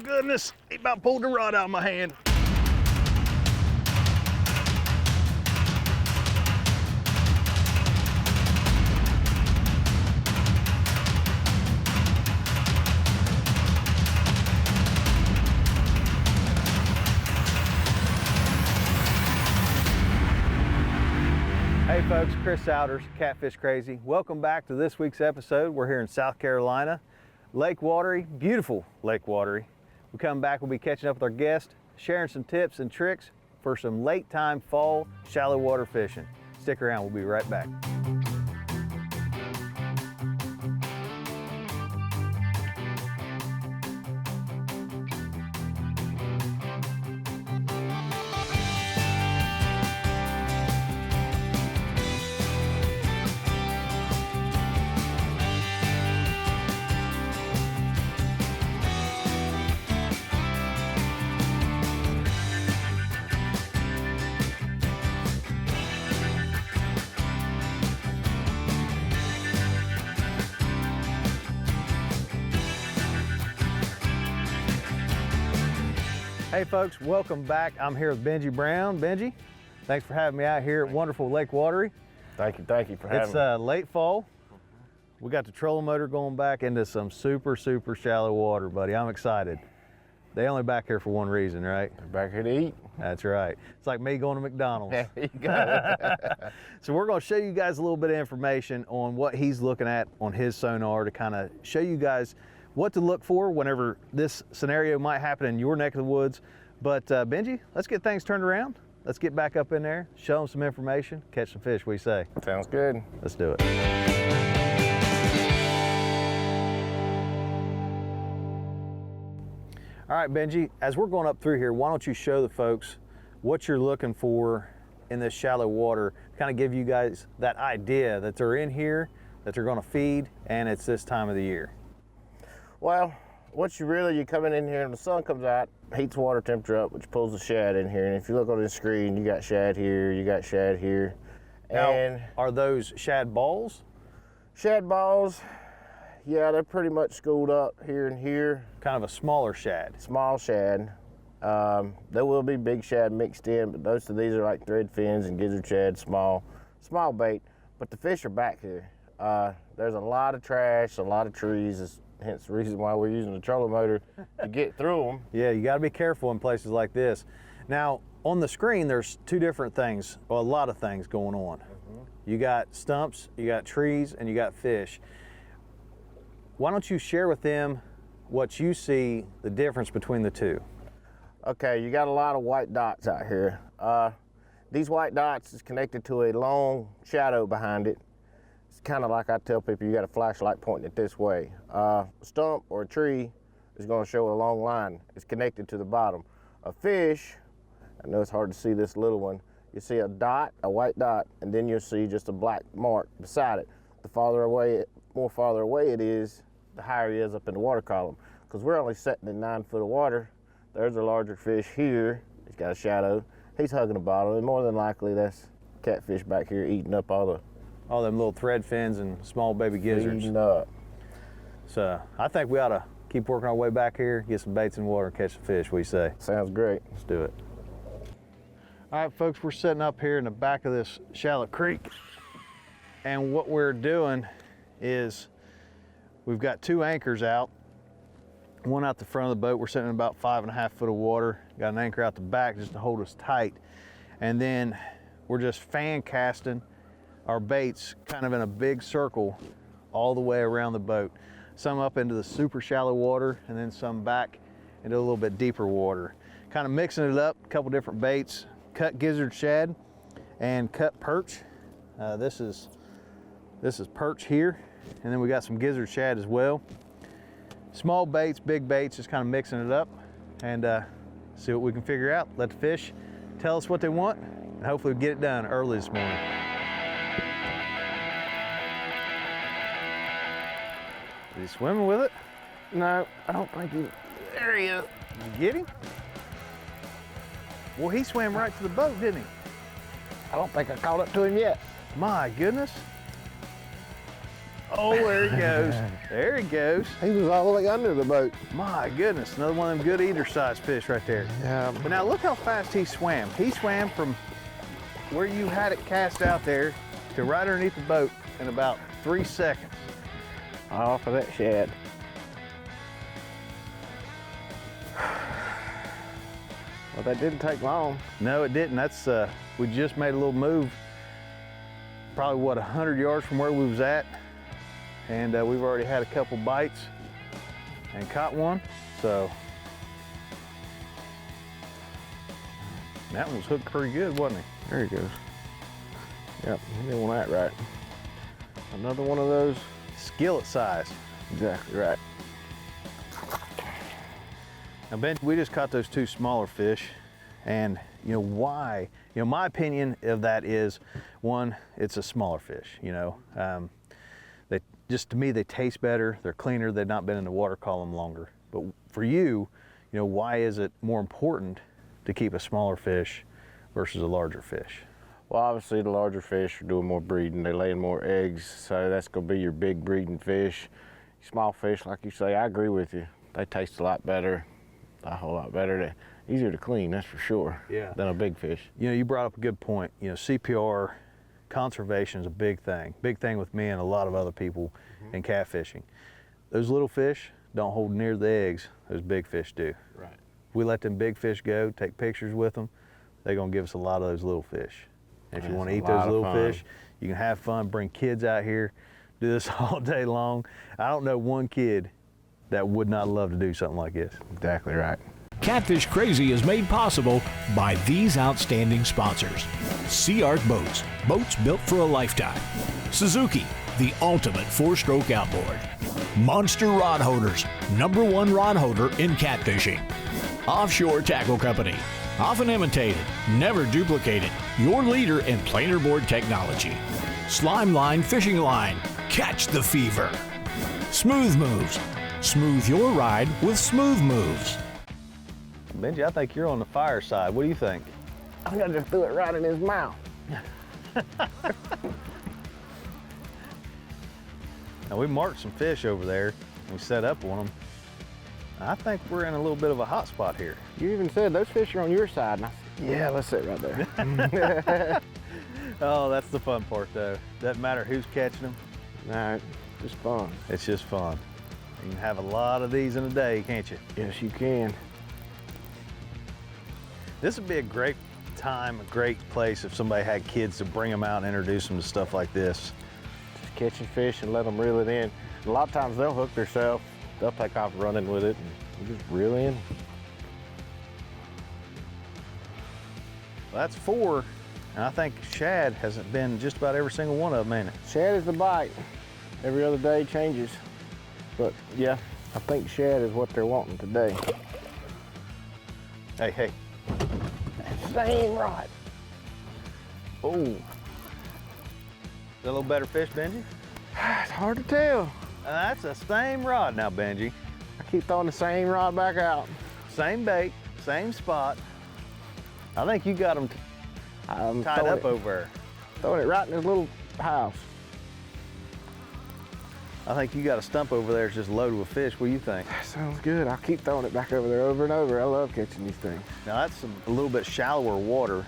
goodness, he about pulled the rod out of my hand. Hey folks, Chris Souders, Catfish Crazy. Welcome back to this week's episode. We're here in South Carolina, Lake Wateree, beautiful Lake Wateree. We come back, we'll be catching up with our guest, sharing some tips and tricks for some late time fall shallow water fishing. Stick around, we'll be right back. Hey folks, welcome back. I'm here with Benji Brown. Benji, thanks for having me out here at wonderful Lake Wateree. Thank you for having me. It's late fall. We got the trolling motor going back into some super shallow water, buddy. I'm excited. They only back here for one reason, right? They're back here to eat. That's right. It's like me going to McDonald's. There you go. So we're going to show you guys a little bit of information on what he's looking at on his sonar to kind of show you guys what to look for whenever this scenario might happen in your neck of the woods. But Benji, let's get things turned around. Let's get back up in there, show them some information, catch some fish, we say. Sounds good. Let's do it. All right, Benji, as we're going up through here, why don't you show the folks what you're looking for in this shallow water, kind of give you guys that idea that they're in here, that they're going to feed, and it's this time of the year. Well, you're coming in here and the sun comes out, heats the water temperature up, which pulls the shad in here. And if you look on the screen, you got shad here, you got shad here. Now, and are those shad balls? Shad balls, yeah, they're pretty much schooled up here and here. Kind of a smaller shad. Small shad. There will be big shad mixed in, but most of these are like thread fins and gizzard shad, small bait. But the fish are back here. There's a lot of trash, a lot of trees. Hence the reason why we're using the trolling motor to get through them. Yeah, you got to be careful in places like this. Now, on the screen, there's two different things, well, a lot of things going on. You got stumps, you got trees, and you got fish. Why don't you share with them what you see, the difference between the two? Okay, you got a lot of white dots out here. These white dots is connected to a long shadow behind it. It's kind of like I tell people, you got a flashlight pointing it this way. A stump or a tree is going to show a long line. It's connected to the bottom. A fish, I know it's hard to see this little one, you see a dot, a white dot, and then you'll see just a black mark beside it. The more farther away it is, the higher he is up in the water column. Because we're only sitting in 9 foot of water. There's a larger fish here. He's got a shadow. He's hugging the bottom, and more than likely that's catfish back here eating up all them little thread fins and small baby gizzards. Eating up. So I think we ought to keep working our way back here, get some baits in the water, and catch some fish, we say. Sounds great. Let's do it. All right, folks, we're sitting up here in the back of this shallow creek. And what we're doing is we've got two anchors out. One out the front of the boat. We're sitting in about 5.5 foot of water. Got an anchor out the back just to hold us tight. And then we're just fan casting our baits kind of in a big circle all the way around the boat. Some up into the super shallow water and then some back into a little bit deeper water. Kind of mixing it up, a couple different baits, cut gizzard shad and cut perch. This is perch here, and then we got some gizzard shad as well. Small baits, big baits, just kind of mixing it up and see what we can figure out. Let the fish tell us what they want, and hopefully we get it done early this morning. Is he swimming with it? No, I don't think he. There he is. Did you get him? Well, he swam right to the boat, didn't he? I don't think I caught up to him yet. My goodness. Oh, there he goes. There he goes. He was all the way under the boat. My goodness, another one of them good eater sized fish right there. Yeah. But now look how fast he swam. He swam from where you had it cast out there to right underneath the boat in about 3 seconds. Off of that shad. Well, that didn't take long. No, it didn't. That's we just made a little move. Probably what, 100 yards from where we was at, and we've already had a couple bites and caught one. So that one was hooked pretty good, wasn't he? There he goes. Yep, he didn't want that right. Another one of those. Skillet size. Exactly right. Now, Ben, we just caught those 2 smaller fish, and you know why? You know, my opinion of that is, one, it's a smaller fish. You know, they just, to me, they taste better. They're cleaner. They've not been in the water column longer. But for you, you know, why is it more important to keep a smaller fish versus a larger fish? Well, obviously the larger fish are doing more breeding. They're laying more eggs, so that's gonna be your big breeding fish. Small fish, like you say, I agree with you. They taste a lot better, a whole lot better. They're easier to clean, that's for sure, Yeah. than a big fish. You know, you brought up a good point. You know, CPR, conservation is a big thing with me and a lot of other people in catfishing. Those little fish don't hold near the eggs those big fish do. Right. If we let them big fish go, take pictures with them, they're gonna give us a lot of those little fish. And if you That's wanna a eat lot those of little fun. fish, you can have fun, bring kids out here, do this all day long. I don't know one kid that would not love to do something like this. Exactly right. Catfish Crazy is made possible by these outstanding sponsors. Sea Art Boats, boats built for a lifetime. Suzuki, the ultimate 4-stroke outboard. Monster Rod Holders, #1 rod holder in catfishing. Offshore Tackle Company, often imitated, never duplicated, your leader in planer board technology. Slime Line Fishing Line, catch the fever. Smooth Moves, smooth your ride with Smooth Moves. Benji, I think you're on the fire side. What do you think? I think I just threw it right in his mouth. Now, we marked some fish over there. We set up on them. I think we're in a little bit of a hot spot here. You even said those fish are on your side. And I said, yeah, let's sit right there. Oh, that's the fun part, though. Doesn't matter who's catching them. No, just fun. It's just fun. You can have a lot of these in a day, can't you? Yes, you can. This would be a great time, a great place if somebody had kids to bring them out and introduce them to stuff like this. Just catching fish and let them reel it in. A lot of times they'll hook themselves. They'll take off running with it and just reel in. Well, that's 4, and I think shad hasn't been just about every single one of them, ain't it? Shad is the bite. Every other day changes. But yeah, I think shad is what they're wanting today. Hey, hey. Same rod. Oh. Is that a little better fish, Benji? It's hard to tell. That's the same rod now, Benji. I keep throwing the same rod back out. Same bait, same spot. I think you got them I'm tied up over there. Throwing it right in his little house. I think you got a stump over there that's just loaded with fish. What do you think? Sounds good. I'll keep throwing it back over there over and over. I love catching these things. Now that's a little bit shallower water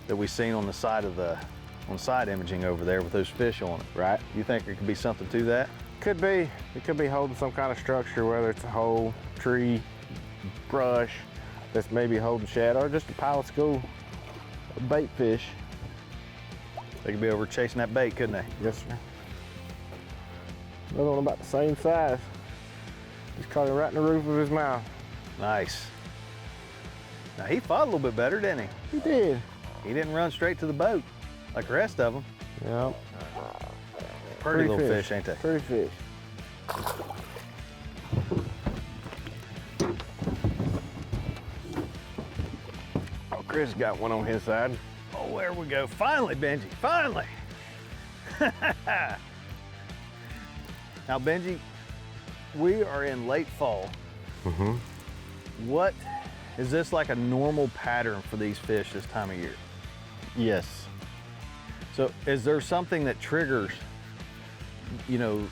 that we seen on the side of on side imaging over there with those fish on it. Right. You think there could be something to that? Could be. It could be holding some kind of structure, whether it's a hole, tree, brush, that's maybe holding shad, or just a pile of school bait fish. They could be over chasing that bait, couldn't they? Yes, sir. Another one about the same size. Just caught it right in the roof of his mouth. Nice. Now he fought a little bit better, didn't He did. he? He didn't run straight to the boat like the rest of them. Yep. Pretty little fish, ain't they? Pretty fish. Oh, Chris got one on his side. Oh, there we go. Finally, Benji, finally. Now, Benji, we are in late fall. Mm-hmm. What, is this like a normal pattern for these fish this time of year? Yes. So is there something that triggers you know,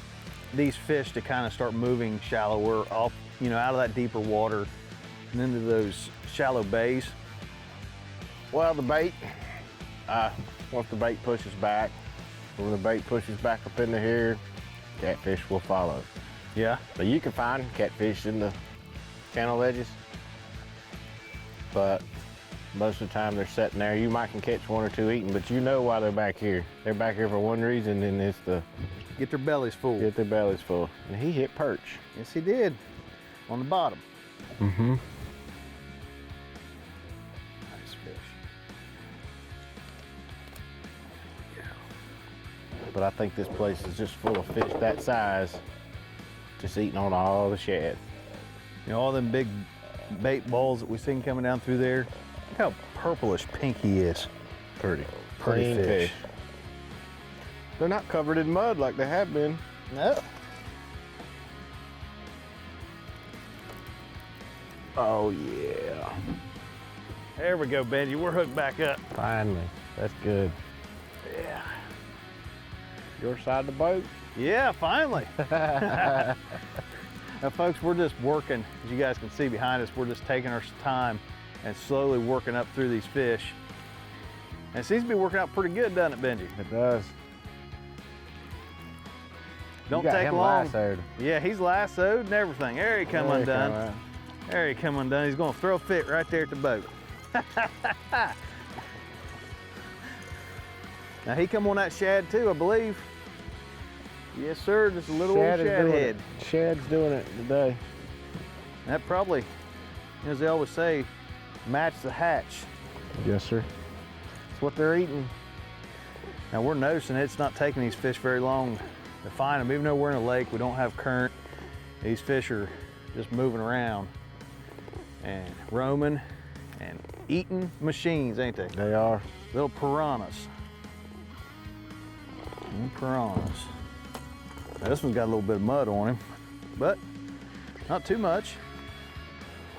these fish to kind of start moving shallower off, you know, out of that deeper water and into those shallow bays? Well, the bait, once the bait pushes back, when the bait pushes back up into here, catfish will follow. Yeah. So you can find catfish in the channel edges, but most of the time they're sitting there. You might can catch one or two eating, but you know why they're back here. They're back here for one reason, and it's to Get their bellies full. get their bellies full. And he hit perch. Yes, he did. On the bottom. Mm-hmm. Nice fish. But I think this place is just full of fish that size, just eating on all the shad. You know, all them big bait balls that we seen coming down through there. Look how purplish pink he is. Pretty Pretty clean fish. They're not covered in mud like they have been. No. Oh yeah. There we go, Benji. We're hooked back up. Finally, that's good. Yeah. Your side of the boat? Yeah, finally. Now, folks, we're just working. As you guys can see behind us, we're just taking our time and slowly working up through these fish. And it seems to be working out pretty good, doesn't it, Benji? It does. Don't You got take him long. lassoed. Yeah, he's lassoed and everything. There he come There he undone. come out. There he come undone. He's gonna throw a fit right there at the boat. Now he come on that shad too, I believe. Yes, sir, just a little Shad old is shad doing head. it. Shad's doing it today. That probably, as they always say, match the hatch. Yes, sir. That's what they're eating. Now we're noticing it's not taking these fish very long to find them. Even though we're in a lake, we don't have current. These fish are just moving around and roaming and eating machines, ain't they? They are. Little piranhas. Piranhas. Now, this one's got a little bit of mud on him, but not too much.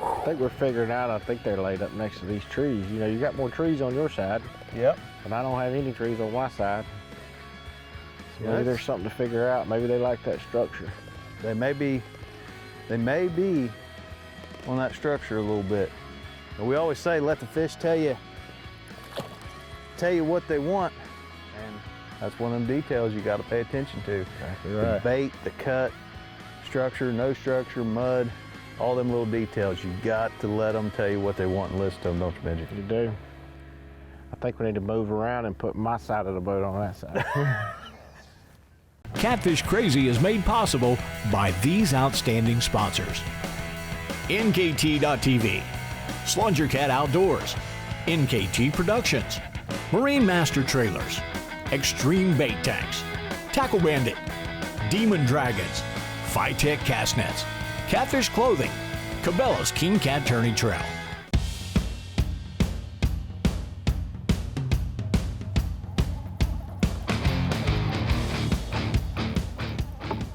I think we're figuring out, I think they're laid up next to these trees. You know, you got more trees on your side, Yep. but I don't have any trees on my side. So Yeah, maybe that's- there's something to figure out. Maybe they like that structure. They may be on that structure a little bit. And we always say, let the fish tell you what they want. And that's one of them details you got to pay attention to. Exactly The bait, the cut, structure, no structure, mud, all them little details. You got to let them tell you what they want and listen to them, don't you, Benji? You do. I think we need to move around and put my side of the boat on that side. Catfish Crazy is made possible by these outstanding sponsors: NKT.TV, Slunger Cat Outdoors, NKT Productions, Marine Master Trailers, Extreme Bait Tanks, Tackle Bandit, Demon Dragons, Phytech Cast Nets, Catfish Clothing, Cabela's King Cat Tourney Trail.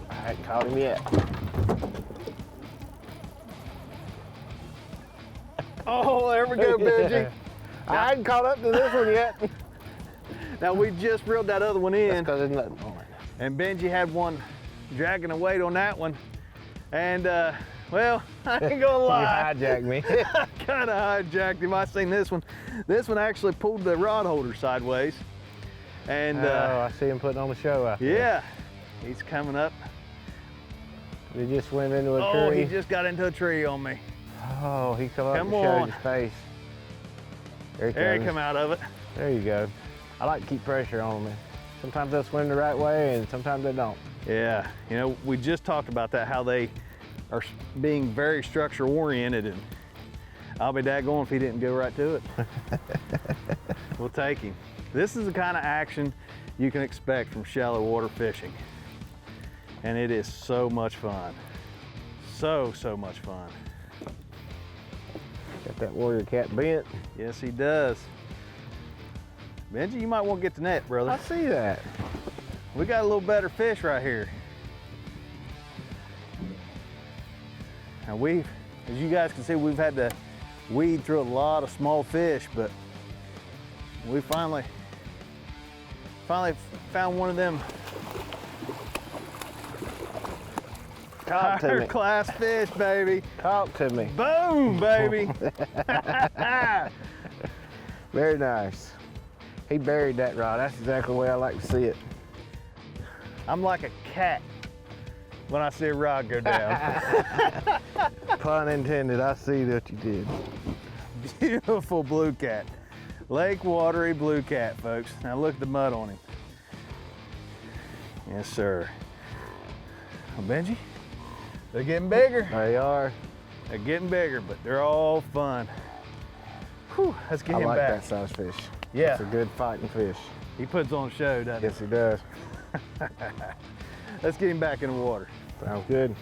I hadn't caught him yet. Oh, there we go, Benji. I hadn't caught up to this one yet. Now we just reeled that other one in, Because there's nothing on it. and Benji had one dragging a weight on that one. And well, I ain't gonna lie. You hijacked me. I kind of hijacked him. I seen this one. This one actually pulled the rod holder sideways. And Oh, I see him putting on the show out there. yeah, he's coming up. Did you just swim into a Oh, tree? he just got into a tree on me. Oh, he come up Come and showed on. his face. There There he comes. come out of it. There you go. I like to keep pressure on them. Sometimes they'll swim the right way and sometimes they don't. Yeah, you know, we just talked about that, how they are being very structure oriented, and I'll be daggone if he didn't go right to it. We'll take him. This is the kind of action you can expect from shallow water fishing. And it is so much fun. So much fun. Got that warrior cat bent. Yes, he does. Benji, you might want to get the net, brother. I see that. We got a little better fish right here. Now as you guys can see, we've had to weed through a lot of small fish, but we finally found one of them Talk to Higher me. class fish, baby. Talk to me. Boom, baby. Very nice. He buried that rod. That's exactly the way I like to see it. I'm like a cat when I see a rod go down. Pun intended. I see that you did. Beautiful blue cat. Lake Wateree blue cat, folks. Now look at the mud on him. Yes, sir. Well, Benji, they're getting bigger. They are. They're getting bigger, but they're all fun. Whew, let's get I him like back. that size fish. Yeah. It's a good fighting fish. He puts on a show, doesn't Yes, he does. he? Let's get him back in the water. Sounds good.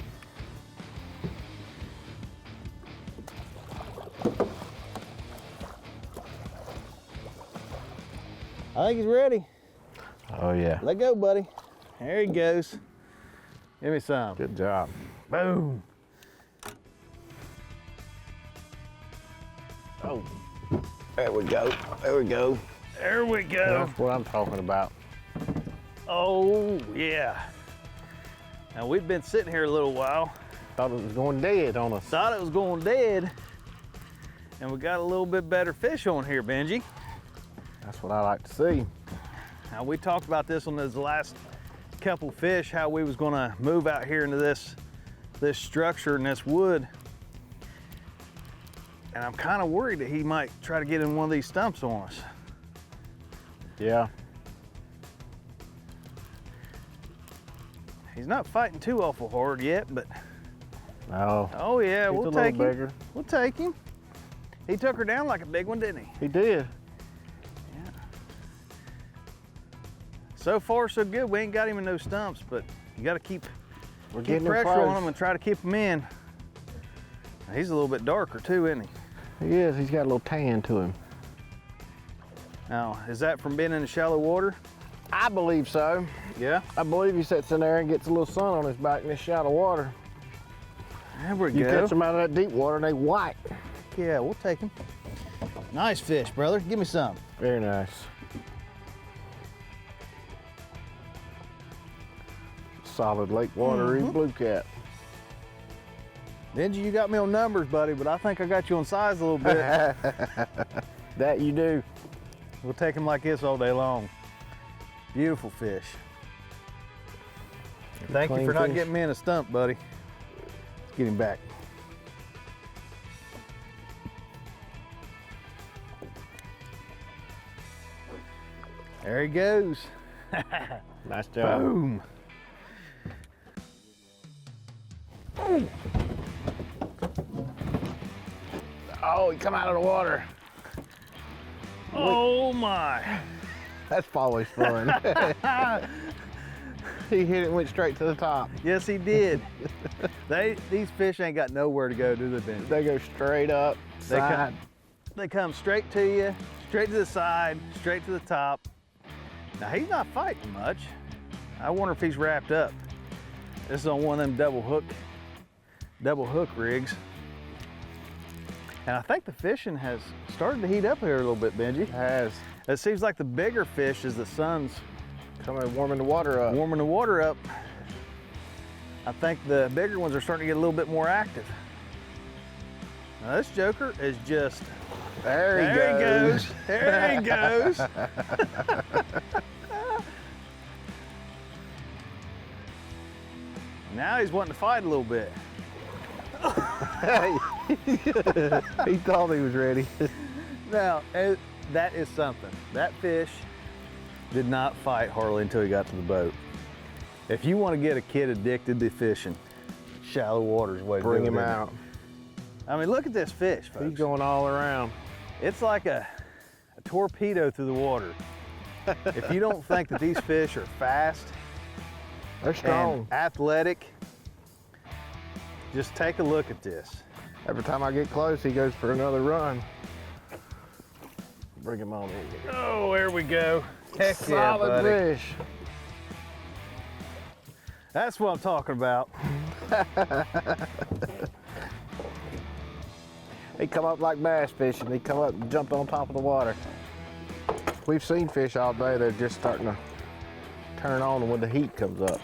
I think he's ready. Oh, yeah. Let go, buddy. There he goes. Give me some. Good job. Boom. Oh, there we go. There we go. There we go. That's what I'm talking about. Oh, yeah. Now, we've been sitting here a little while. Thought it was going dead on us. Thought it was going dead. And we got a little bit better fish on here, Benji. That's what I like to see. Now, we talked about this on those last couple fish, how we was gonna move out here into this structure and this wood. And I'm kind of worried that he might try to get in one of these stumps on us. Yeah. He's not fighting too awful hard yet, but No. oh yeah, He's we'll a little take him. bigger. We'll take him. He took her down like a big one, didn't he? He did. Yeah. So far, so good. We ain't got him in those stumps, but you got to keep We're keep getting him pressure close. on him and try to keep him in. Now, he's a little bit darker too, isn't he? He is. He's got a little tan to him. Now, is that from being in the shallow water? I believe so. Yeah. I believe he sits in there and gets a little sun on his back in this shallow water. There we You go. catch them out of that deep water and they white. Yeah, we'll take him. Nice fish, brother. Give me some. Very nice. Solid Lake Wateree blue cat. Benji, you got me on numbers, buddy, but I think I got you on size a little bit. That you do. We'll take him like this all day long. Beautiful fish. Thank you Clean for not fish. getting me in a stump, buddy. Let's get him back. There he goes. Nice job. Boom. Oh, he come out of the water. Oh my. That's always fun. He hit it and went straight to the top. Yes, he did. These fish ain't got nowhere to go, do they, Ben? They go straight up, side. They come straight to you, straight to the side, straight to the top. Now, he's not fighting much. I wonder if he's wrapped up. This is on one of them double hook rigs. And I think the fishing has started to heat up here a little bit, Benji. It has. It seems like the bigger fish, as the sun's Coming warming the water up. warming the water up, I think the bigger ones are starting to get a little bit more active. Now this joker is just, There he goes. There he goes. Now he's wanting to fight a little bit. He thought he was ready. Now, that is something. That fish did not fight hardly until he got to the boat. If you want to get a kid addicted to fishing, shallow water's the way to do it. Bring him isn't it? out. I mean, look at this fish, folks. He's going all around. It's like a torpedo through the water. If you don't think that these fish are fast They're strong. and athletic, just take a look at this. Every time I get close, he goes for another run. Bring him on in. Oh, there we go. Heck yeah, Solid buddy. fish. That's what I'm talking about. He come up like bass fishing. He come up and jump on top of the water. We've seen fish all day. They're just starting to turn on when the heat comes up.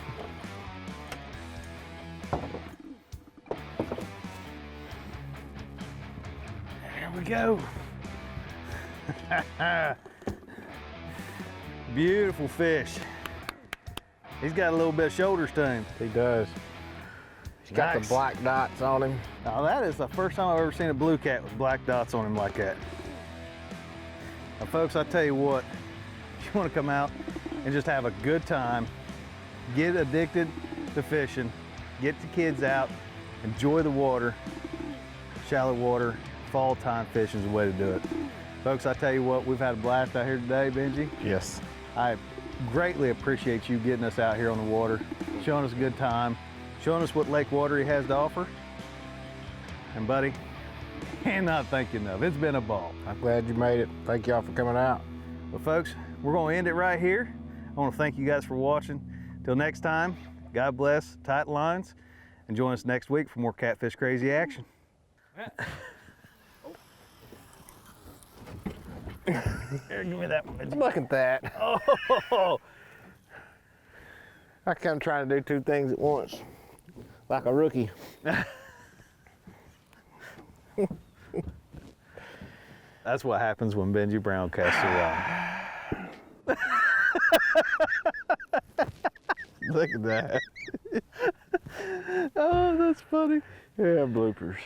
we go. Beautiful fish. He's got a little bit of shoulders to him. He does. He's got Nice. the black dots on him. Now that is the first time I've ever seen a blue cat with black dots on him like that. Now folks, I tell you what, if you want to come out and just have a good time, get addicted to fishing, get the kids out, enjoy the water, shallow water, fall time fishing is the way to do it. Folks, I tell you what, we've had a blast out here today, Benji. Yes. I greatly appreciate you getting us out here on the water, showing us a good time, showing us what Lake Wateree has to offer. And buddy, cannot thank you enough. It's been a ball. I'm glad you made it. Thank y'all for coming out. Well folks, we're gonna end it right here. I wanna thank you guys for watching. Till next time, God bless, tight lines, and join us next week for more Catfish Crazy action. Here, give me that one, Benji. Look at that. Oh, I come trying to do two things at once, like a rookie. that's what happens when Benji Brown casts a rod. Look at that. Oh, that's funny. Yeah, bloopers.